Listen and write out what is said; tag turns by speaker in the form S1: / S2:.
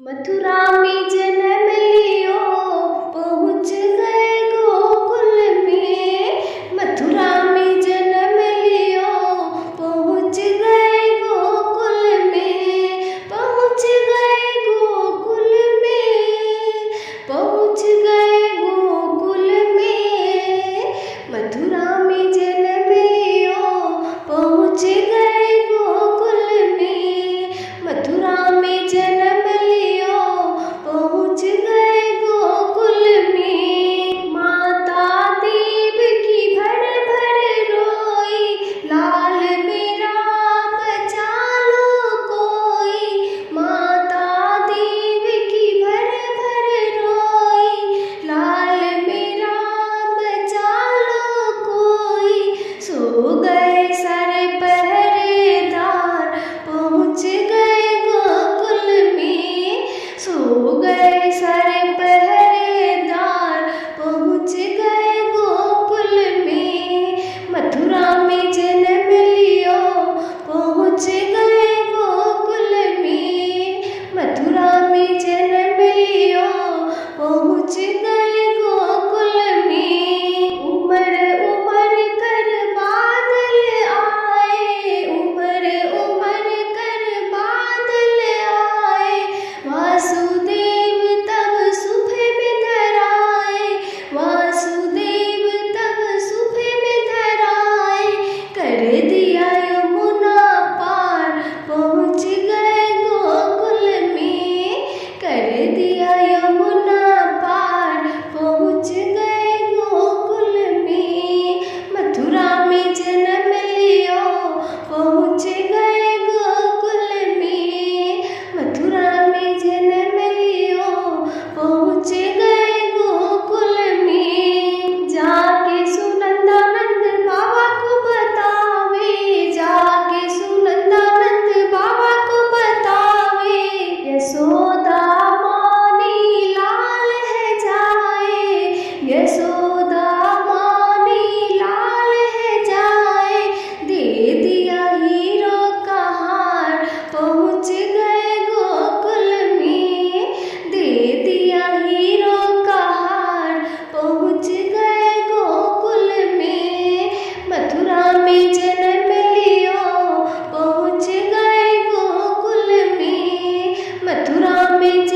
S1: मथुरा में जन्म लियो, पहुँच गए गोकुल में। मथुरा में जन्म लियो, पहुँच गए गोकुल में। पहुँच गए गोकुल में, पहुँच गए गोकुल में। मथुरा में जन्म लियो, पहुँच गए गोकुल में। मथुरा में जन्म पहुँच गए गोकुल में। माता देव की भर भर रोई, लाल मेरा बचा लो कोई। माता देव की भर भर रोई, लाल मेरा बचा लो कोई। सो गए सारे पहरेदार, पहुँच गए गोकुल में। सो गए सारे पहरेदार, पहुँच गए गोकुल में। मथुरा में जन्म लियो, पहुँच गए गोकुल में। मथुरा में जन्म लियो, पहुँच गए गोकुल में। उमर उमर कर बादल आए, उमर उमर कर बादल आए। वासुदेव तब सुबह में धर आए, वासुदेव तब सुबह में धर आए। कर दिया यमुना पार, पहुँच गए गोकुल में। कर दिया यमुना पार, पहुँच गए गोकुल में। मथुरा में जन्म लियो, पहुँच गए गोकुल में। मथुरा में जन्म लियो, पहुँच गए गोकुल में। जाके सुनंदानंद बाबा को बतावे, जाके सुनंदानंद बाबा को बतावे। यशोदा मानी लाल है जाए, यशोदा मानी लाल है जाए। दे दिया हीरो का हार, पहुँच गए गोकुल में। दे दिया हीरो का हार, पहुँच गए गोकुल में। मथुरा में जन्म लियो, पहुँच गए गोकुल में। मथुरा में